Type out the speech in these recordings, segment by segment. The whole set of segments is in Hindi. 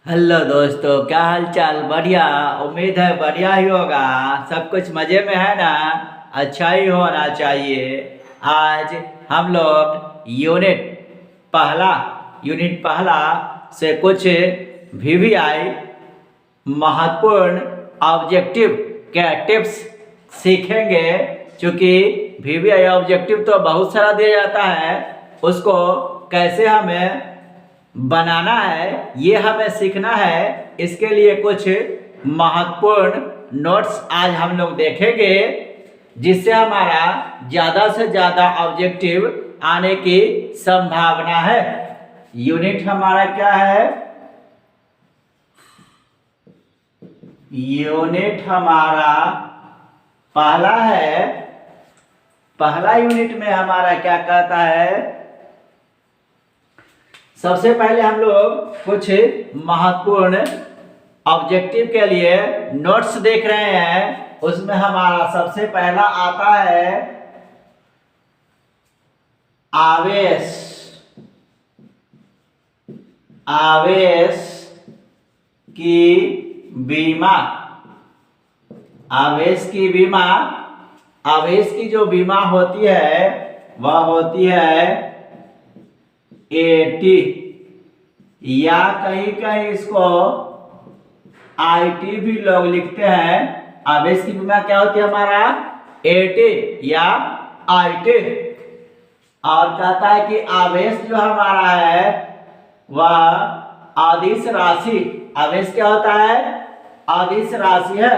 हेलो दोस्तों, क्या हाल चाल। बढ़िया। उम्मीद है बढ़िया ही होगा। सब कुछ मज़े में है ना। अच्छा ही होना चाहिए। आज हम लोग पहला यूनिट पहला से कुछ वीवीआई महत्वपूर्ण ऑब्जेक्टिव के टिप्स सीखेंगे। क्योंकि वीवीआई ऑब्जेक्टिव तो बहुत सारा दिया जाता है, उसको कैसे हमें बनाना है ये हमें सीखना है। इसके लिए कुछ महत्वपूर्ण नोट्स आज हम लोग देखेंगे, जिससे हमारा ज़्यादा से ज़्यादा ऑब्जेक्टिव आने की संभावना है। यूनिट हमारा क्या है? यूनिट हमारा पहला है। पहला यूनिट में हमारा क्या कहता है? सबसे पहले हम लोग कुछ महत्वपूर्ण ऑब्जेक्टिव के लिए नोट्स देख रहे हैं। उसमें हमारा सबसे पहला आता है आवेश। आवेश की बीमा। आवेश की बीमा। आवेश की जो बीमा होती है वह होती है एटी, या कहीं कहीं इसको आईटी भी लोग लिखते हैं। आवेश की बीमा क्या होती है हमारा? एटी या आईटी। और कहता है कि आवेश जो हमारा है वह अदिश राशि। आवेश क्या होता है? अदिश राशि है।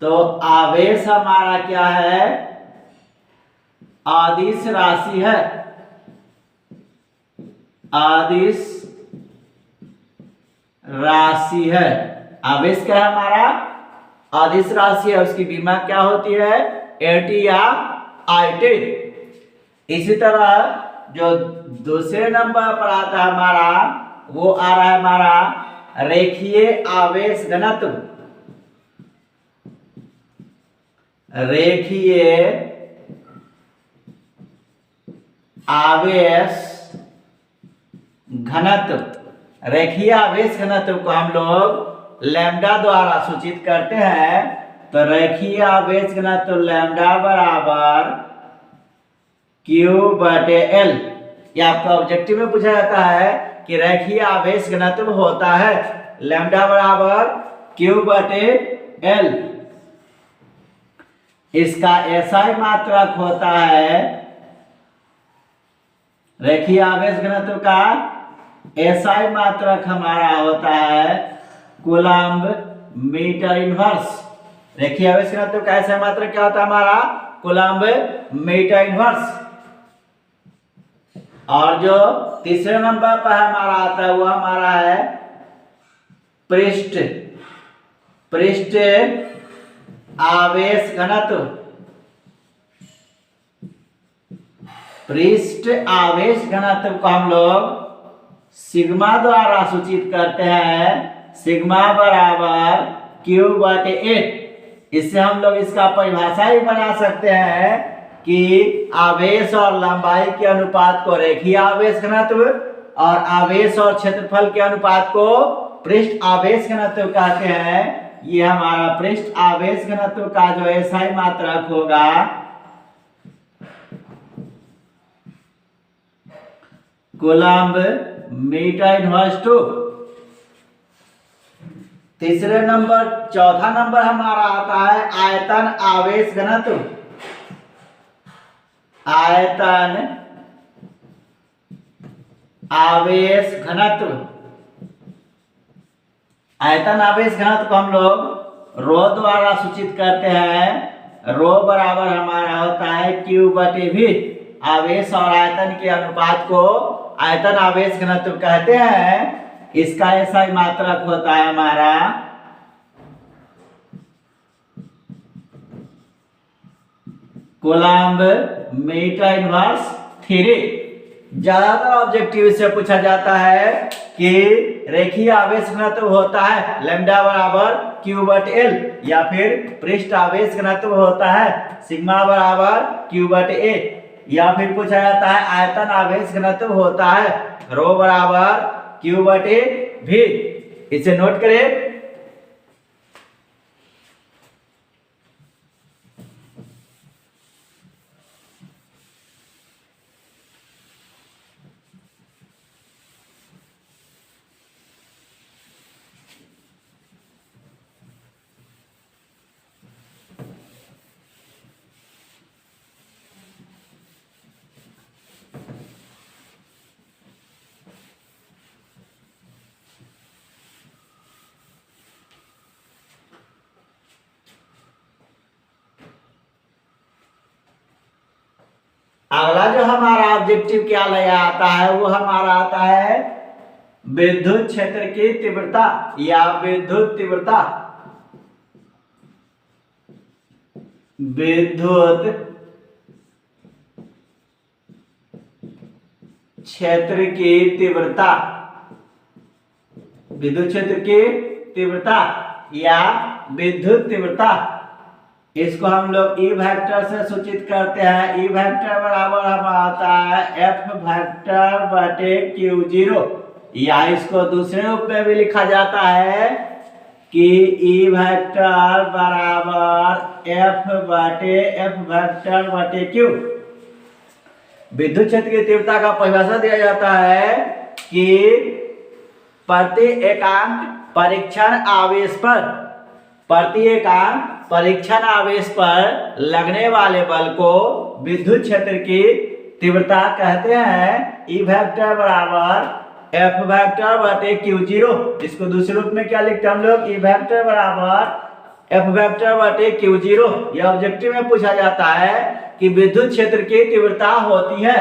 तो आवेश हमारा क्या है? अदिश राशि है। अदिश राशि है। आवेश क्या है हमारा? अदिश राशि है। उसकी बीमा क्या होती है? एटी या आईटी। इसी तरह जो दूसरे नंबर पर आता है हमारा, वो आ रहा है हमारा रेखीय आवेश घनत्व। रेखीय आवेश घनत्व। रेखीय आवेश घनत्व को हम लोग लैम्डा द्वारा सूचित करते हैं। तो रेखीय आवेश घनत्व लैम्डा बराबर Q/L। ये आपका ऑब्जेक्टिव में पूछा जाता है कि रेखीय आवेश घनत्व होता है लैम्डा बराबर Q/L। इसका एसआई मात्रक होता है। रेखीय आवेश घनत्व का एसआई मात्रक हमारा होता है कूलम्ब मीटर इनवर्स। रेखीय आवेश घनत्व का एसआई मात्रक क्या होता है हमारा? Coulomb metre inverse. और जो तीसरे नंबर पर हमारा आता है वो हमारा है पृष्ठ आवेश घनत्व। पृष्ठ आवेश घनत्व को हम लोग सिग्मा द्वारा सूचित करते हैं। सिग्मा बराबर Q/A। इससे हम लोग इसका परिभाषा ही बना सकते हैं कि आवेश और लंबाई के अनुपात को रेखीय आवेश घनत्व और आवेश और क्षेत्रफल के अनुपात को पृष्ठ आवेश घनत्व कहते हैं। ये हमारा पृष्ठ आवेश घनत्व का जो एसआई मात्रक होगा कूलम्ब मीटर इनवर्स टू। तीसरे नंबर चौथा नंबर हमारा आता है आयतन आवेश घनत्व। आयतन आवेश घनत्व। आयतन आवेश घनत्व को हम लोग रो द्वारा सूचित करते हैं। रो बराबर हमारा होता है Q/V। आवेश और आयतन के अनुपात को आयतन आवेश घनत्व कहते हैं। इसका एसआई मात्रक होता है हमारा कूलम्ब मीटर इनवर्स 3। ज्यादातर ऑब्जेक्टिव से पूछा जाता है कि रेखीय आवेश घनत्व होता है लैम्डा बराबर Q/L, या फिर पृष्ठ आवेश घनत्व होता है सिग्मा बराबर Q/A, या फिर पूछा जाता है आयतन आवेश घनत्व होता है रो बराबर Q बटे V। इसे नोट करें। अगला जो हमारा ऑब्जेक्टिव क्या ले आता है वो हमारा आता है विद्युत क्षेत्र की तीव्रता या विद्युत तीव्रता। विद्युत क्षेत्र की तीव्रता, विद्युत क्षेत्र की तीव्रता या विद्युत तीव्रता, इसको हम लोग ई वेक्टर से सूचित करते हैं। ई वेक्टर बराबर हम आता है एफ वेक्टर बटे क्यू जीरो, या इसको दूसरे रूप में भी लिखा जाता है कि ई वेक्टर बराबर एफ वेक्टर बटे क्यू। विद्युत क्षेत्र की तीव्रता का परिभाषा दिया जाता है कि प्रति एकांक परीक्षण आवेश पर लगने वाले बल को विद्युत क्षेत्र की तीव्रता कहते हैं। ई वेक्टर बराबर एफ वेक्टर बटे क्यू जीरो। इसको दूसरे रूप में क्या लिखते हैं हम लोग? ई वेक्टर बराबर एफ वेक्टर बटे क्यू जीरो। यह ऑब्जेक्टिव में पूछा जाता है कि विद्युत क्षेत्र की तीव्रता होती है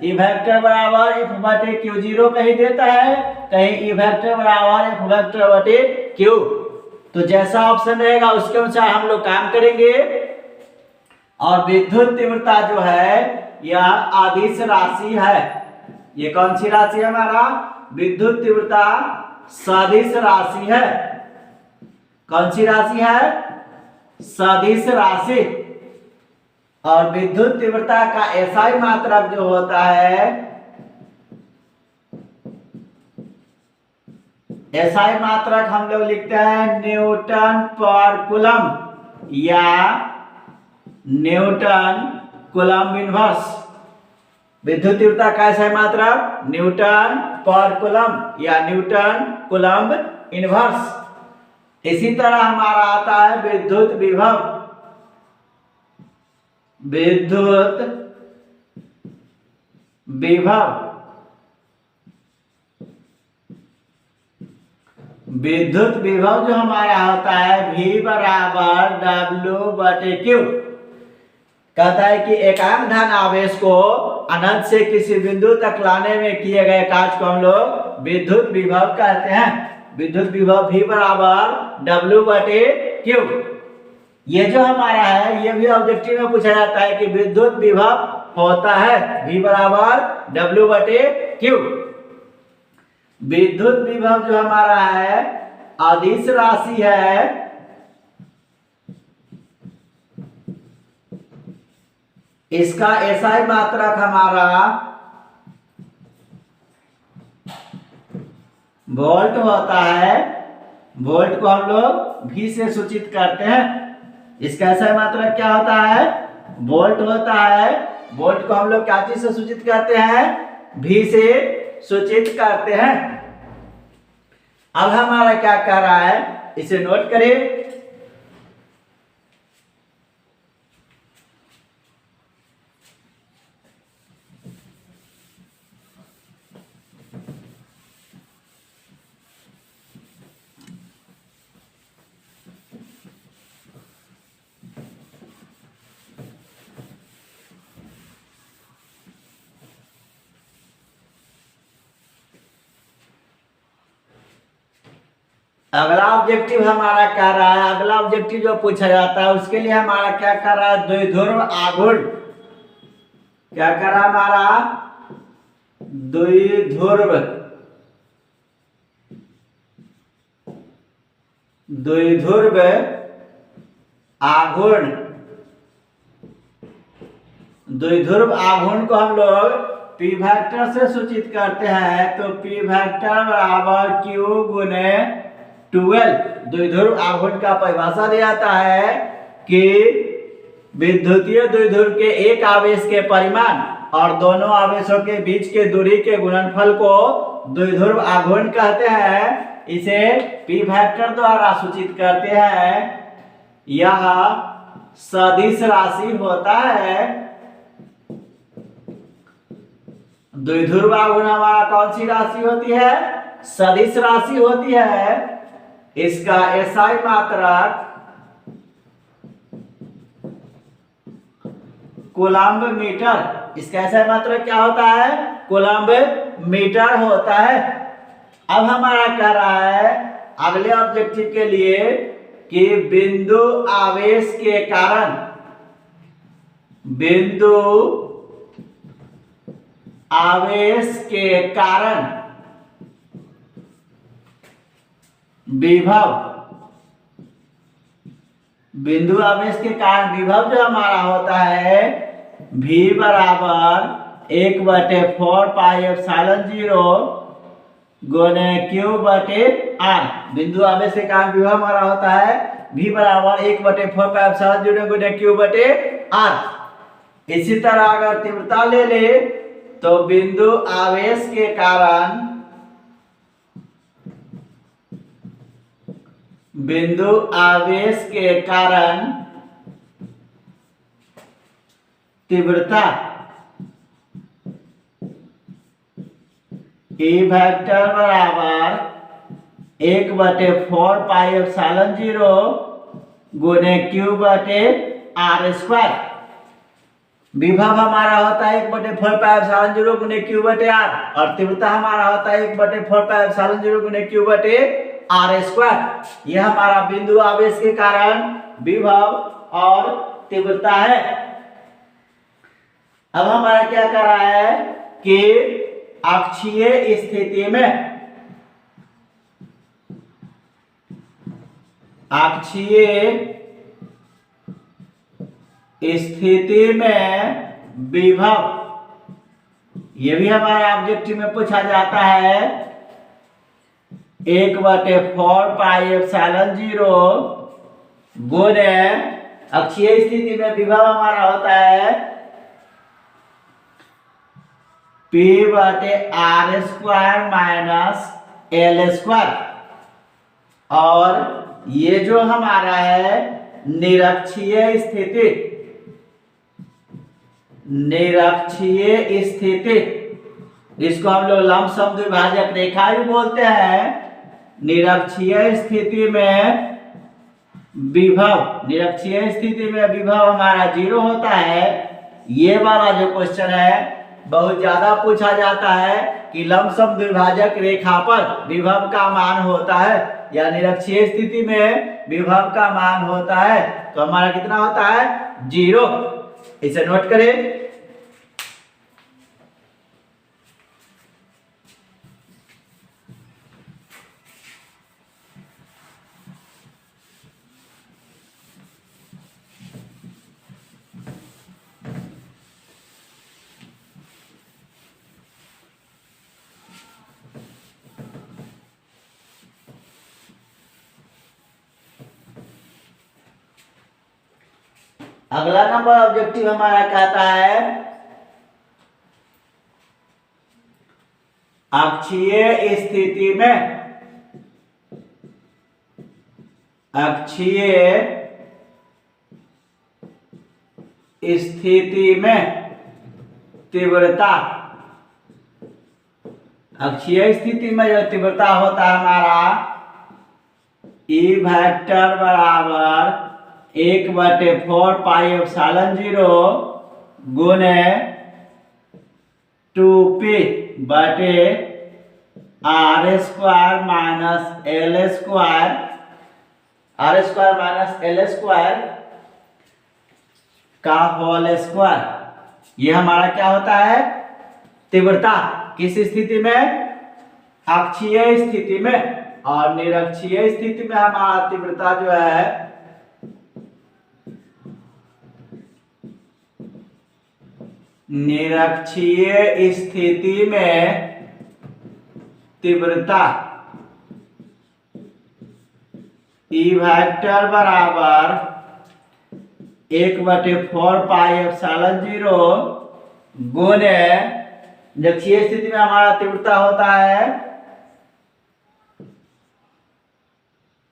ई वेक्टर बराबर एफ बटे क्यू जीरो, कहीं देता है कहीं ई वेक्टर बराबर एफ वेक्टर बटे क्यू। तो जैसा ऑप्शन रहेगा उसके अनुसार हम लोग काम करेंगे। और विद्युत तीव्रता जो है यह अदिश राशि है। ये कौन सी राशि है? हमारा विद्युत तीव्रता सदिश राशि है। कौन सी राशि है? सदिश राशि। और विद्युत तीव्रता का एसआई मात्रक जो होता है, एसआई मात्रक हम लोग लिखते हैं न्यूटन पर कूलम या न्यूटन कूलम इनवर्स। विद्युत तीव्रता का एसआई मात्रक न्यूटन पर कूलम या न्यूटन कूलम इनवर्स। इसी तरह हमारा आता है विद्युत विभव। विद्युत विभव, विद्युत विभव जो हमारा होता है V बराबर W बटे Q। कहता है कि एकांक धन आवेश को अनंत से किसी बिंदु तक लाने में किए गए कार्य को हम लोग विद्युत विभव कहते हैं। विद्युत विभव V बराबर W बटे Q। ये जो हमारा है ये भी ऑब्जेक्टिव में पूछा जाता है कि विद्युत विभव होता है V बराबर W बटे Q। विद्युत विभव जो हमारा है अदिश राशि है। इसका एसआई मात्रक हमारा वोल्ट होता है। वोल्ट को हम लोग V से सूचित करते हैं। इसका एसआई मात्रक क्या होता है? वोल्ट होता है। वोल्ट को हम लोग क्या चीज से सूचित करते हैं? V से सूचित करते हैं। अब हमारा क्या कर रहा है इसे नोट करें। अगला ऑब्जेक्टिव हमारा क्या रहा है? अगला ऑब्जेक्टिव जो पूछा जाता है उसके लिए हमारा क्या कर रहा है? द्विध्रुव आघूर्ण। क्या कर रहा है हमारा? द्विध्रुव आघूर्ण। द्विध्रुव आघूर्ण को हम लोग पी वेक्टर से सूचित करते हैं तो पी वेक्टर बराबर क्यू गुने 12 द्विध्रुव आघूर्ण का परिभाषा दिया जाता है कि विद्युतीय द्विध्रुव के एक आवेश के परिमाण और दोनों आवेशों के बीच के दूरी के गुणनफल को द्विध्रुव आघूर्ण कहते हैं। इसे पी वेक्टर द्वारा सूचित करते हैं। यह सदिश राशि होता है। द्विध्रुव आघूर्ण हमारा कौन सी राशि होती है? सदिश राशि होती है। इसका एसआई मात्रक कूलम्ब मीटर। इसका एसआई मात्रक क्या होता है? कूलम्ब मीटर होता है। अब हमारा कह रहा है अगले ऑब्जेक्टिव के लिए कि बिंदु आवेश के कारण विभव, बिंदु आवेश के कारण विभव जो हमारा होता है V बराबर 1/4 पाई एप्सिलॉन 0 गुने Q बटे R। बिंदु आवेश के कारण विभव हमारा होता है V बराबर 1/4 पाई एप्सिलॉन 0 गुने Q बटे R। इसी तरह अगर तीव्रता ले ले तो बिंदु आवेश के कारण तीव्रता E वेक्टर बराबर 1/4 पाई एप्सिलॉन 0 गुने Q बटे R स्क्वायर। विभव हमारा होता है 1/4 पाई एप्सिलॉन 0 गुने Q बटे R और तीव्रता हमारा होता है 1/4 पाई एप्सिलॉन 0 गुने Q बटे R स्क्वायर। यह हमारा बिंदु आवेश के कारण विभव और तीव्रता है। अब हमारा क्या कर रहा है कि अक्षीय स्थिति में विभव, ये भी हमारे ऑब्जेक्टिव में पूछा जाता है 1/4 पाई एप्सिलॉन 0 गुने अक्षीय स्थिति में विभव हमारा होता है P बटे R square minus L square. और ये जो हमारा है निरक्षीय स्थिति, इसको हम लोग लंबसम द्विभाजक रेखा भी बोलते हैं। निरक्षीय स्थिति में विभव हमारा 0 होता है। ये वाला जो क्वेश्चन है बहुत ज्यादा पूछा जाता है कि लंबसम द्विभाजक रेखा पर विभव का मान होता है या निरक्षीय स्थिति में विभव का मान होता है तो हमारा कितना होता है? 0। इसे नोट करें। अगला नंबर ऑब्जेक्टिव हमारा कहता है अक्षीय स्थिति में तीव्रता। अक्षीय स्थिति में जो तीव्रता होता है हमारा E वेक्टर बराबर 1/4 पाई एप्सिलॉन 0 गुने 2P बटे R square minus L square, R square minus L square का होल स्क्वायर। ये हमारा क्या होता है? तीव्रता। किस स्थिति में? अक्षीय स्थिति में। और निरक्षीय स्थिति में हमारा तीव्रता जो है निरक्षीय स्थिति में तीव्रता ई वेक्टर बराबर 1/4πε0 गुने निरक्षीय स्थिति में हमारा तीव्रता होता है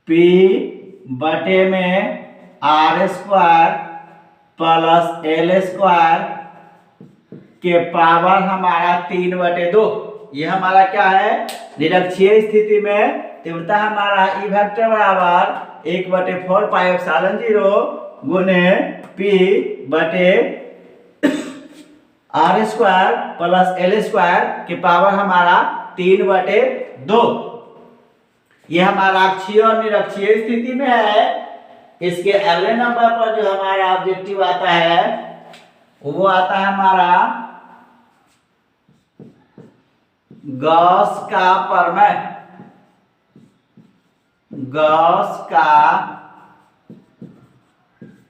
P बटे में r² प्लस l² के पावर हमारा 3/2। ये हमारा क्या है, निरक्षीय स्थिति में तीव्रता हमारा ई वेक्टर बराबर 1/4πε0 गुने P बटे r² प्लस l² के पावर हमारा 3/2। ये हमारा अक्षीय और निरक्षीय स्थिति में है। इसके अगले नंबर पर जो हमारा ऑब्जेक्टिव आता है वो आता है हमारा गॉस का प्रमेय। गॉस का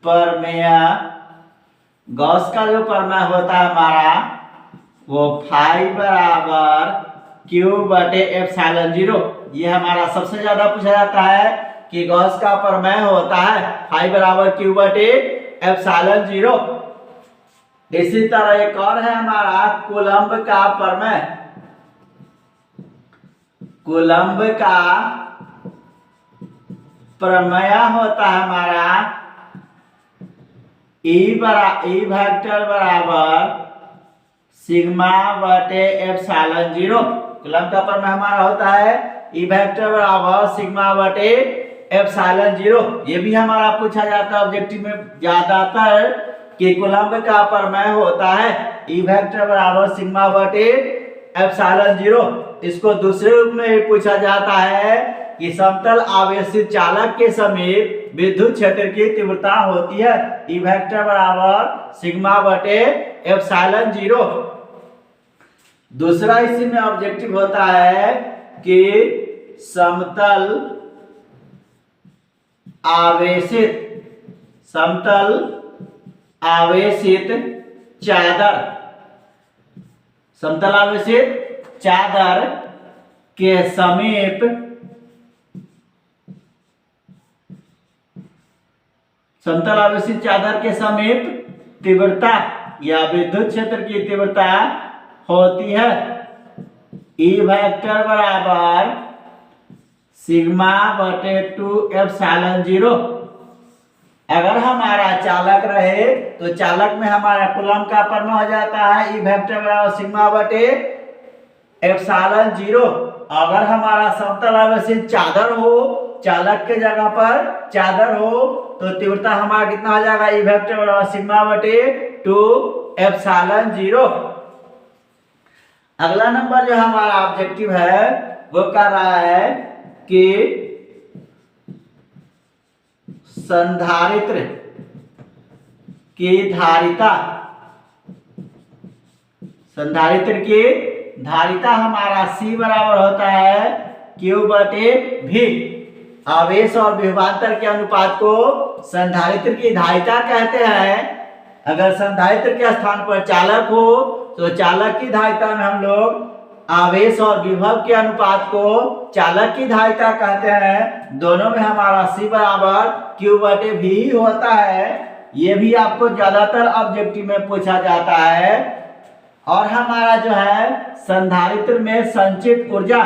प्रमेय, गॉस का जो प्रमेय होता है हमारा वो फाई बराबर क्यू बटे ε0। ये हमारा सबसे ज्यादा पूछा जाता है कि गॉस का प्रमेय होता है फाई बराबर क्यू बटे ε0। इसी तरह एक और है हमारा कूलम्ब का प्रमेय। कूलम्ब का प्रमेय होता है हमारा ई वेक्टर बराबर सिग्मा बटे ε0। कूलम्ब का प्रमेय हमारा होता है ई वेक्टर बराबर सिग्मा बटे ε0। ये भी हमारा पूछा जाता है ऑब्जेक्टिव में ज्यादातर कि कूलम्ब का प्रमेय होता है ई वेक्टर बराबर सिग्मा बटे ε0। इसको दूसरे रूप में भी पूछा जाता है कि समतल आवेशित चालक के समीप विद्युत क्षेत्र की तीव्रता होती है ई वेक्टर बराबर सिग्मा बटे ε0। दूसरा इसी में ऑब्जेक्टिव होता है कि समतल आवेशित चादर, समतल आवेशित चादर के समीप समतल आवेशित चादर के समीप तीव्रता या विद्युत क्षेत्र की तीव्रता होती है ई वेक्टर बराबर सिग्मा बटे 2ε0। अगर हमारा चालक रहे तो चालक में हमारा कूलम्ब का प्रमेय हो जाता है ई वेक्टर बराबर सिग्मा बटे ε0। अगर हमारा समतल आवेशित चादर हो, चालक के जगह पर चादर हो, तो तीव्रता हमारा कितना हो जाएगा ई वेक्टर बराबर सिग्मा बटे 2ε0। अगला नंबर जो हमारा ऑब्जेक्टिव है वो कर रहा है कि संधारित्र की धारिता, संधारित्र की धारिता हमारा C बराबर होता है Q बटे V। आवेश और विभवांतर के अनुपात को संधारित्र की धारिता कहते हैं। अगर संधारित्र के स्थान पर चालक हो तो चालक की धारिता में हम लोग आवेश और विभव के अनुपात को चालक की धारिता कहते हैं। दोनों में हमारा C बराबर Q बटे V ही होता है। ये भी आपको ज्यादातर ऑब्जेक्टिव में पूछा जाता है। और हमारा जो है संधारित्र में संचित ऊर्जा,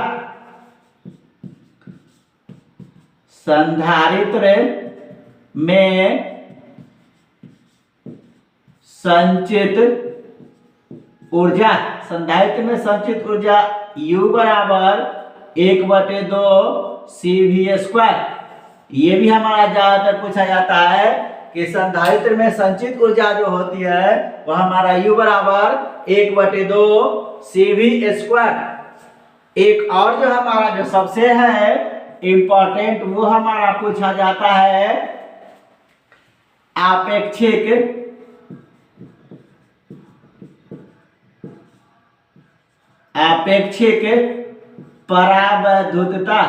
संधारित्र में संचित ऊर्जा, संधारित्र में संचित ऊर्जा U बराबर 1/2 CV²। ये भी हमारा ज्यादातर पूछा जाता है कि संधारित्र में संचित ऊर्जा जो होती है वह हमारा U बराबर 1/2 CV²। एक और जो हमारा जो सबसे है इम्पोर्टेंट वो हमारा पूछा जाता है आपेक्षिक परावैद्युतता।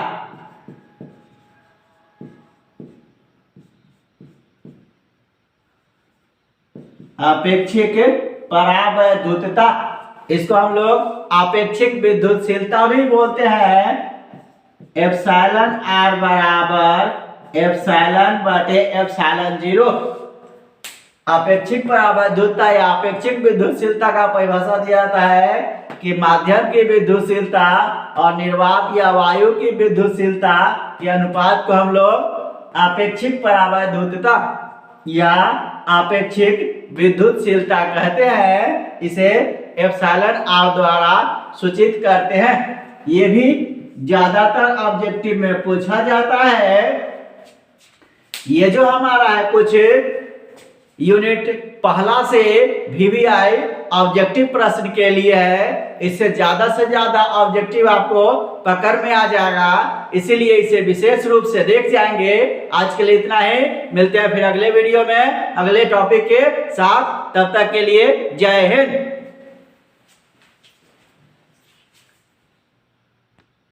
आपेक्षिक परावैद्युतता, इसको हम लोग आपेक्षिक विद्युतशीलता भी बोलते हैं। एप्सिलॉन आर बराबर एप्सिलॉन बटे एप्सिलॉन 0। आपेक्षिक परावैद्युतता या आपेक्षिक विद्युतशीलता का परिभाषा दिया जाता है कि माध्यम की विद्युतशीलता और निर्वात या वायु की विद्युतशीलता के अनुपात को हम लोग आपेक्षिक परावैद्युतता या आपेक्षिक विद्युतशीलता कहते हैं। इसे एप्सिलॉन आर द्वारा सूचित करते हैं। ये भी ज्यादातर ऑब्जेक्टिव में पूछा जाता है। ये जो हमारा है कुछ यूनिट पहला से VVI ऑब्जेक्टिव प्रश्न के लिए है। इससे ज्यादा से ज्यादा ऑब्जेक्टिव आपको पकड़ में आ जाएगा, इसीलिए इसे विशेष रूप से देख जाएंगे। आज के लिए इतना ही, मिलते हैं फिर अगले वीडियो में अगले टॉपिक के साथ। तब तक के लिए जय हिंद।